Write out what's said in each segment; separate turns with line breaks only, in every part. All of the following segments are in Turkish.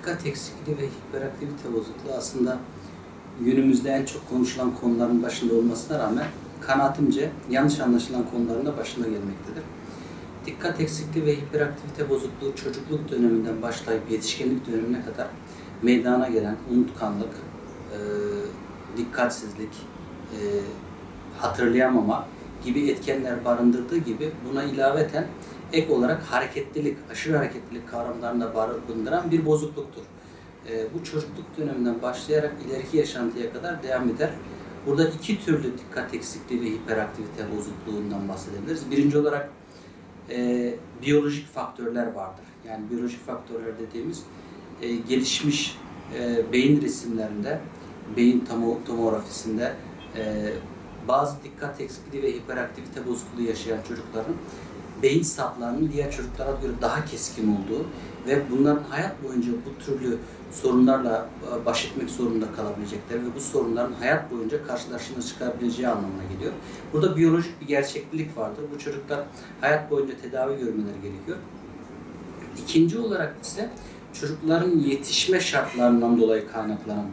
Dikkat eksikliği ve hiperaktivite bozukluğu aslında günümüzde en çok konuşulan konuların başında olmasına rağmen kanaatimce yanlış anlaşılan konuların da başında gelmektedir. Dikkat eksikliği ve hiperaktivite bozukluğu çocukluk döneminden başlayıp yetişkinlik dönemine kadar meydana gelen unutkanlık, dikkatsizlik, hatırlayamama gibi etkenler barındırdığı gibi buna ilaveten ek olarak hareketlilik, aşırı hareketlilik kavramlarını da barındıran bir bozukluktur. Bu çocukluk döneminden başlayarak ileriki yaşantıya kadar devam eder. Burada iki türlü dikkat eksikliği ve hiperaktivite bozukluğundan bahsedebiliriz. Birinci olarak biyolojik faktörler vardır. Yani biyolojik faktörler dediğimiz gelişmiş beyin resimlerinde, beyin tomografisinde bazı dikkat eksikliği ve hiperaktivite bozukluğu yaşayan çocukların beyin saplarının diğer çocuklara göre daha keskin olduğu ve bunların hayat boyunca bu türlü sorunlarla baş etmek zorunda kalabilecekleri ve bu sorunların hayat boyunca karşılarına çıkabileceği anlamına geliyor. Burada biyolojik bir gerçeklik vardır. Bu çocuklar hayat boyunca tedavi görmeleri gerekiyor. İkinci olarak ise çocukların yetişme şartlarından dolayı kaynaklanan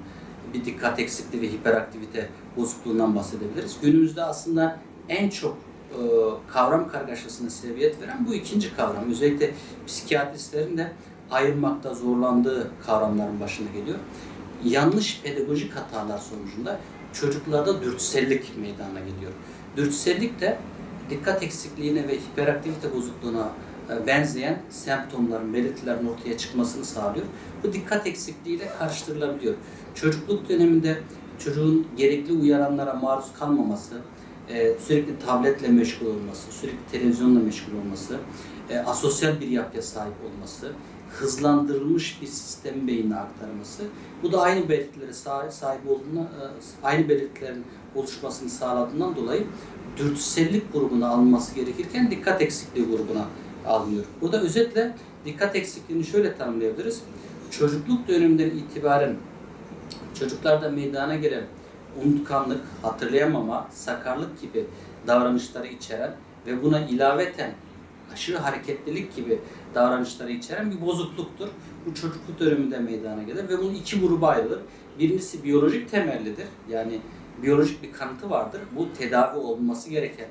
bir dikkat eksikliği ve hiperaktivite bozukluğundan bahsedebiliriz. Günümüzde aslında en çok kavram kargaşasına sebebiyet veren bu ikinci kavram. Özellikle psikiyatristlerin de ayırmakta zorlandığı kavramların başına geliyor. Yanlış pedagojik hatalar sonucunda çocuklarda dürtüsellik meydana geliyor. Dürtüsellik de dikkat eksikliğine ve hiperaktivite bozukluğuna benzeyen semptomların, belirtilerin ortaya çıkmasını sağlıyor. Bu dikkat eksikliğiyle karıştırılabiliyor. Çocukluk döneminde çocuğun gerekli uyaranlara maruz kalmaması, sürekli tabletle meşgul olması, sürekli televizyonla meşgul olması, asosyal bir yapıya sahip olması, hızlandırılmış bir sistemin beynine aktarması, bu da aynı belirtilere sahip olduğuna, aynı belirtilerin oluşmasını sağladığından dolayı dürtüsellik grubuna alınması gerekirken dikkat eksikliği grubuna alınıyor. Burada özetle dikkat eksikliğini şöyle tanımlayabiliriz. Çocukluk döneminden itibaren çocuklarda meydana gelen unutkanlık, hatırlayamama, sakarlık gibi davranışları içeren ve buna ilaveten aşırı hareketlilik gibi davranışları içeren bir bozukluktur. Bu çocukluk döneminde meydana gelir ve bunun iki gruba ayrılır. Birincisi biyolojik temellidir. Yani biyolojik bir kanıtı vardır. Bu tedavi olması gereken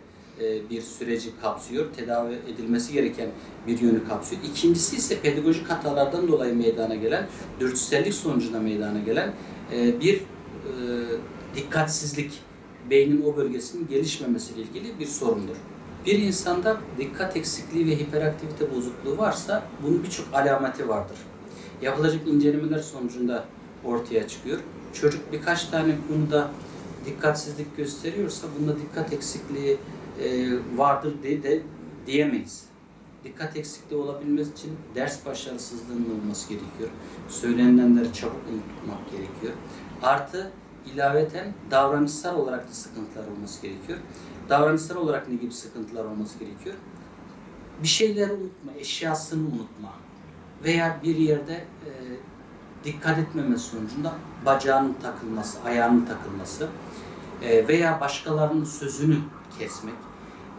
bir süreci kapsıyor. Tedavi edilmesi gereken bir yönü kapsıyor. İkincisi ise pedagojik hatalardan dolayı meydana gelen, dürtüsellik sonucunda meydana gelen bir dikkatsizlik, beynin o bölgesinin gelişmemesiyle ilgili bir sorundur. Bir insanda dikkat eksikliği ve hiperaktivite bozukluğu varsa bunun birçok alameti vardır. Yapılacak incelemeler sonucunda ortaya çıkıyor. Çocuk birkaç tane konuda dikkatsizlik gösteriyorsa bunda dikkat eksikliği vardır diyemeyiz. Dikkat eksikliği olabilmesi için ders başarısızlığının olması gerekiyor. Söylenilenleri çabuk unutmak gerekiyor. Artı ilaveten davranışsal olarak da sıkıntılar olması gerekiyor. Davranışsal olarak ne gibi sıkıntılar olması gerekiyor? Bir şeyleri unutma, eşyasını unutma veya bir yerde dikkat etmemesi sonucunda bacağının takılması, ayağının takılması veya başkalarının sözünü kesmek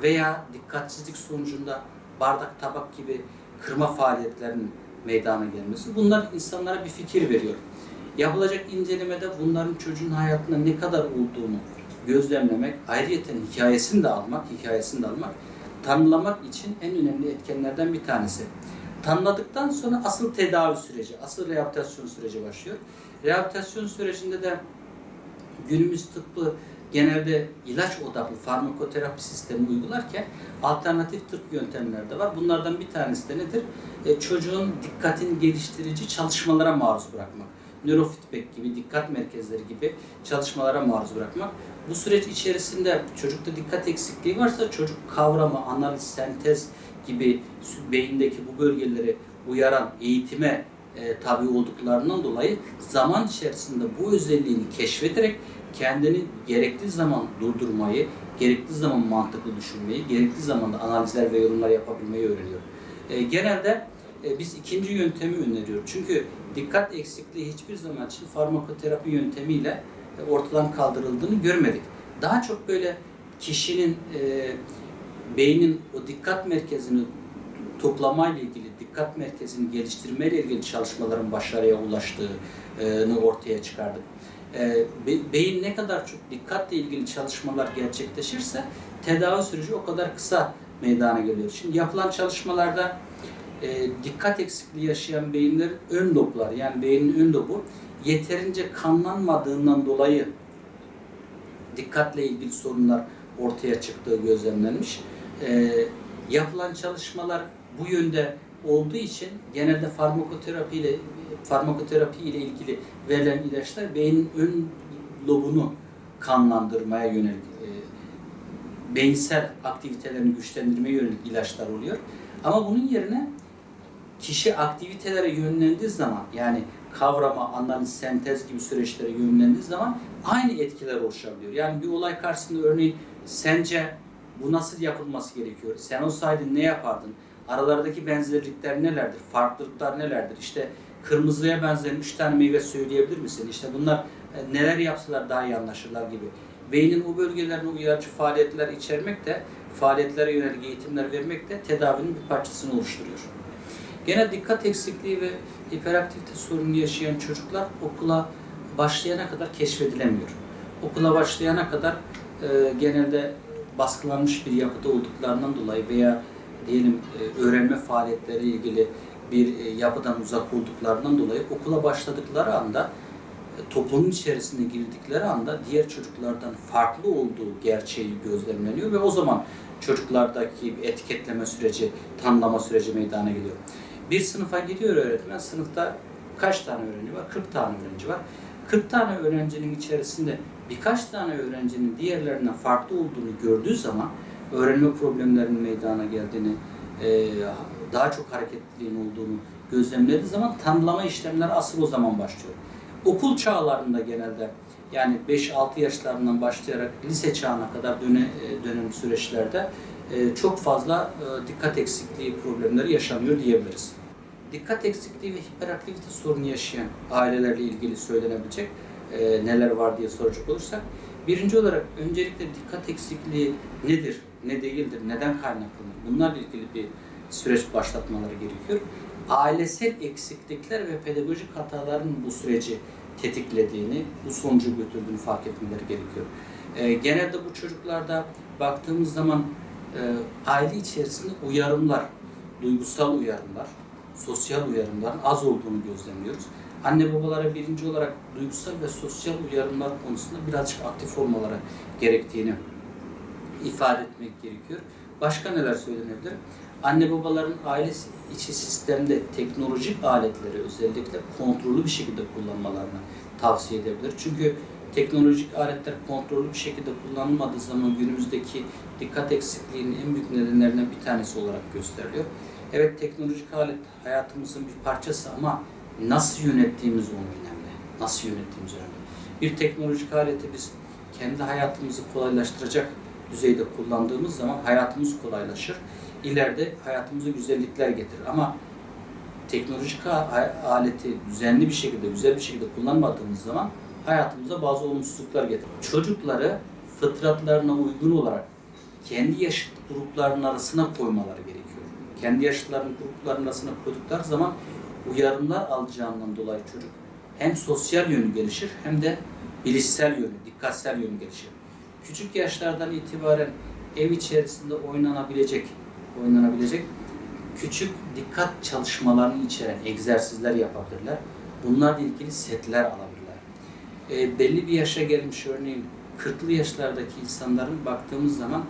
veya dikkatsizlik sonucunda bardak, tabak gibi kırma faaliyetlerinin meydana gelmesi. Bunlar insanlara bir fikir veriyor. Yapılacak incelemede bunların çocuğun hayatında ne kadar olduğunu gözlemlemek, ayrıyeten hikayesini de almak, tanımlamak için en önemli etkenlerden bir tanesi. Tanımladıktan sonra asıl tedavi süreci, asıl rehabilitasyon süreci başlıyor. Rehabilitasyon sürecinde de günümüz tıbbı genelde ilaç odaklı farmakoterapi sistemi uygularken alternatif tıp yöntemleri de var. Bunlardan bir tanesi de nedir? Çocuğun dikkatini geliştirici çalışmalara maruz bırakmak. Nörofeedback gibi, dikkat merkezleri gibi çalışmalara maruz bırakmak. Bu süreç içerisinde çocukta dikkat eksikliği varsa çocuk kavrama, analiz, sentez gibi beyindeki bu bölgeleri uyaran eğitime tabi olduklarından dolayı zaman içerisinde bu özelliğini keşfederek kendini gerektiği zaman durdurmayı, gerektiği zaman mantıklı düşünmeyi, gerektiği zaman da analizler ve yorumlar yapabilmeyi öğreniyor. Genelde biz ikinci yöntemi öneriyoruz. Çünkü dikkat eksikliği hiçbir zaman için farmakoterapi yöntemiyle ortadan kaldırıldığını görmedik. Daha çok böyle kişinin beynin o dikkat merkezini toplamayla ilgili, dikkat merkezini geliştirmeyle ilgili çalışmaların başarıya ulaştığını ortaya çıkardık. Beyin ne kadar çok dikkatle ilgili çalışmalar gerçekleşirse tedavi süreci o kadar kısa meydana geliyor. Şimdi yapılan çalışmalarda dikkat eksikliği yaşayan beyinlerin ön loblar, yani beynin ön lobu yeterince kanlanmadığından dolayı dikkatle ilgili sorunlar ortaya çıktığı gözlemlenmiş. Yapılan çalışmalar bu yönde olduğu için genelde farmakoterapi ile ilgili verilen ilaçlar beynin ön lobunu kanlandırmaya yönelik, beyinsel aktivitelerini güçlendirmeye yönelik ilaçlar oluyor. Ama bunun yerine kişi aktivitelere yönlendiği zaman, yani kavrama, analiz, sentez gibi süreçlere yönlendiği zaman aynı etkiler oluşabiliyor. Yani bir olay karşısında örneğin sence bu nasıl yapılması gerekiyor? Sen olsaydın ne yapardın? Aralardaki benzerlikler nelerdir? Farklılıklar nelerdir? İşte kırmızıya benzeyen 3 tane meyve söyleyebilir misin? İşte bunlar neler yapsalar daha iyi anlaşırlar gibi. Beynin o bölgelerine uyarıcı faaliyetler içermek de, faaliyetlere yönelik eğitimler vermek de tedavinin bir parçasını oluşturuyor. Genel dikkat eksikliği ve hiperaktivite sorunu yaşayan çocuklar okula başlayana kadar keşfedilemiyor. Okula başlayana kadar genelde baskılanmış bir yapıda olduklarından dolayı veya diyelim öğrenme faaliyetleriyle ilgili bir yapıdan uzak olduklarından dolayı okula başladıkları anda, toplumun içerisine girdikleri anda diğer çocuklardan farklı olduğu gerçeği gözlemleniyor ve o zaman çocuklardaki etiketleme süreci, tanımlama süreci meydana geliyor. Bir sınıfa gidiyor öğretmen, sınıfta kaç tane öğrenci var? 40 tane öğrenci var. 40 tane öğrencinin içerisinde birkaç tane öğrencinin diğerlerinden farklı olduğunu gördüğü zaman öğrenme problemlerinin meydana geldiğini, daha çok hareketliliğin olduğunu gözlemlediği zaman tanımlama işlemleri asıl o zaman başlıyor. Okul çağlarında genelde, yani 5-6 yaşlarından başlayarak lise çağına kadar dönem süreçlerde çok fazla dikkat eksikliği problemleri yaşanıyor diyebiliriz. Dikkat eksikliği ve hiperaktivite sorunu yaşayan ailelerle ilgili söylenebilecek neler var diye soracak olursak, birinci olarak öncelikle dikkat eksikliği nedir, ne değildir, neden kaynaklanır? Bunlarla ilgili bir süreç başlatmaları gerekiyor. Ailesel eksiklikler ve pedagojik hataların bu süreci tetiklediğini, bu sonucu götürdüğünü fark etmeleri gerekiyor. Genelde bu çocuklarda baktığımız zaman aile içerisinde uyarımlar, duygusal uyarımlar, sosyal uyarımların az olduğunu gözlemliyoruz. Anne babalara birinci olarak duygusal ve sosyal uyarımlar konusunda birazcık aktif olmaları gerektiğini ifade etmek gerekiyor. Başka neler söylenebilir? Anne babaların aile içi sistemde teknolojik aletleri özellikle kontrollü bir şekilde kullanmalarını tavsiye edebilir. Çünkü teknolojik aletler kontrollü bir şekilde kullanılmadığı zaman günümüzdeki dikkat eksikliğinin en büyük nedenlerinden bir tanesi olarak gösteriliyor. Evet, teknolojik alet hayatımızın bir parçası ama nasıl yönettiğimiz onun önemli. Nasıl yönettiğimiz önemli. Bir teknolojik aleti biz kendi hayatımızı kolaylaştıracak düzeyde kullandığımız zaman hayatımız kolaylaşır. İleride hayatımıza güzellikler getirir. Ama teknolojik aleti düzenli bir şekilde, güzel bir şekilde kullanmadığımız zaman hayatımıza bazı olumsuzluklar getirir. Çocukları fıtratlarına uygun olarak kendi yaşıt gruplarının arasına koymaları gerekiyor. Kendi yaşıtlarının gruplarının arasına koydukları zaman uyarımlar alacağından dolayı çocuk hem sosyal yönü gelişir hem de bilişsel yönü, dikkatsel yönü gelişir. Küçük yaşlardan itibaren ev içerisinde oynanabilecek küçük dikkat çalışmalarını içeren egzersizler yapabilirler. Bunlarla ilgili setler alabilirler. Belli bir yaşa gelmiş, örneğin 40'lı yaşlardaki insanların baktığımız zaman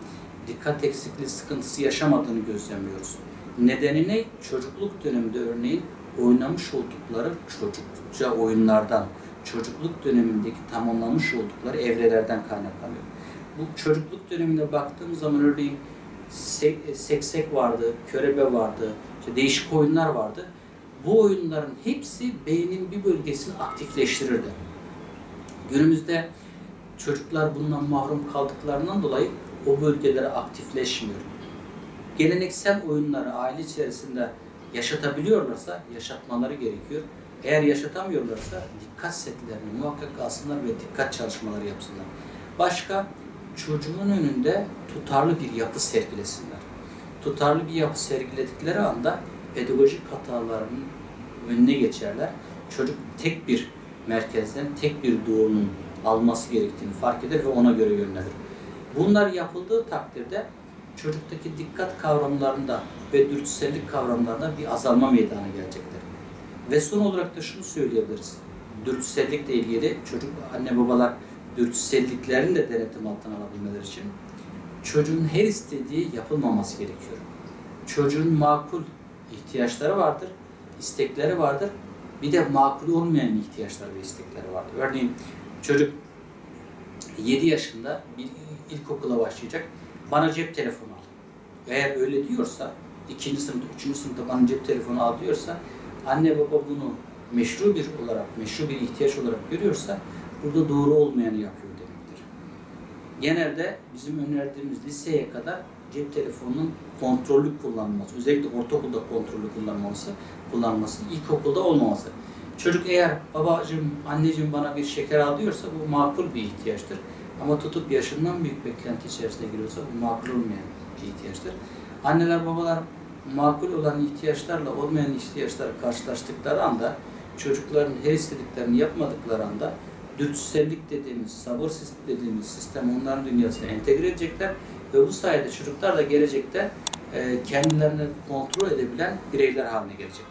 dikkat eksikliği sıkıntısı yaşamadığını gözlemliyoruz. Nedeni ne? Çocukluk döneminde örneğin oynamış oldukları çocukça oyunlardan, çocukluk dönemindeki tamamlamış oldukları evrelerden kaynaklanıyor. Bu çocukluk dönemine baktığımız zaman örneğin seksek vardı, körebe vardı, işte değişik oyunlar vardı. Bu oyunların hepsi beynin bir bölgesini aktifleştirirdi. Günümüzde çocuklar bundan mahrum kaldıklarından dolayı o bölgelere aktifleşmiyor. Geleneksel oyunları aile içerisinde yaşatabiliyorlarsa yaşatmaları gerekiyor. Eğer yaşatamıyorlarsa dikkat setlerini muhakkak alsınlar ve dikkat çalışmaları yapsınlar. Başka, çocuğun önünde tutarlı bir yapı sergilesinler. Tutarlı bir yapı sergiledikleri anda pedagojik hatalarının önüne geçerler. Çocuk tek bir merkezden, tek bir doğrunun alması gerektiğini fark eder ve ona göre yönlenir. Bunlar yapıldığı takdirde çocuktaki dikkat kavramlarında ve dürtüsellik kavramlarında bir azalma meydana gelecektir. Ve son olarak da şunu söyleyebiliriz. Dürtüsellikle ilgili çocuk, anne babalar dürtüselliklerini de denetim altına alabilmeleri için çocuğun her istediği yapılmaması gerekiyor. Çocuğun makul ihtiyaçları vardır, istekleri vardır. Bir de makul olmayan ihtiyaçları ve istekleri vardır. Örneğin çocuk 7 yaşında bir ilkokula başlayacak. Bana cep telefonu al. Eğer öyle diyorsa, 2. sınıfta, 3. sınıfta bana cep telefonu al diyorsa, anne baba bunu meşru bir ihtiyaç olarak görüyorsa, burada doğru olmayanı yapıyor demektir. Genelde bizim önerdiğimiz liseye kadar cep telefonunun kontrollü kullanılması, özellikle ortaokulda kontrollü kullanılması, ilkokulda olmaması. Çocuk eğer babacığım, anneciğim bana bir şeker al diyorsa bu makul bir ihtiyaçtır. Ama tutup yaşından büyük beklenti içerisine giriyorsa bu makul olmayan bir ihtiyaçtır. Anneler, babalar makul olan ihtiyaçlarla olmayan ihtiyaçları karşılaştıkları anda, çocukların her istediklerini yapmadıkları anda dürtüsellik dediğimiz, sabırsızlık dediğimiz sistem onların dünyasına entegre edecekler ve bu sayede çocuklar da gelecekte kendilerini kontrol edebilen bireyler haline gelecekler.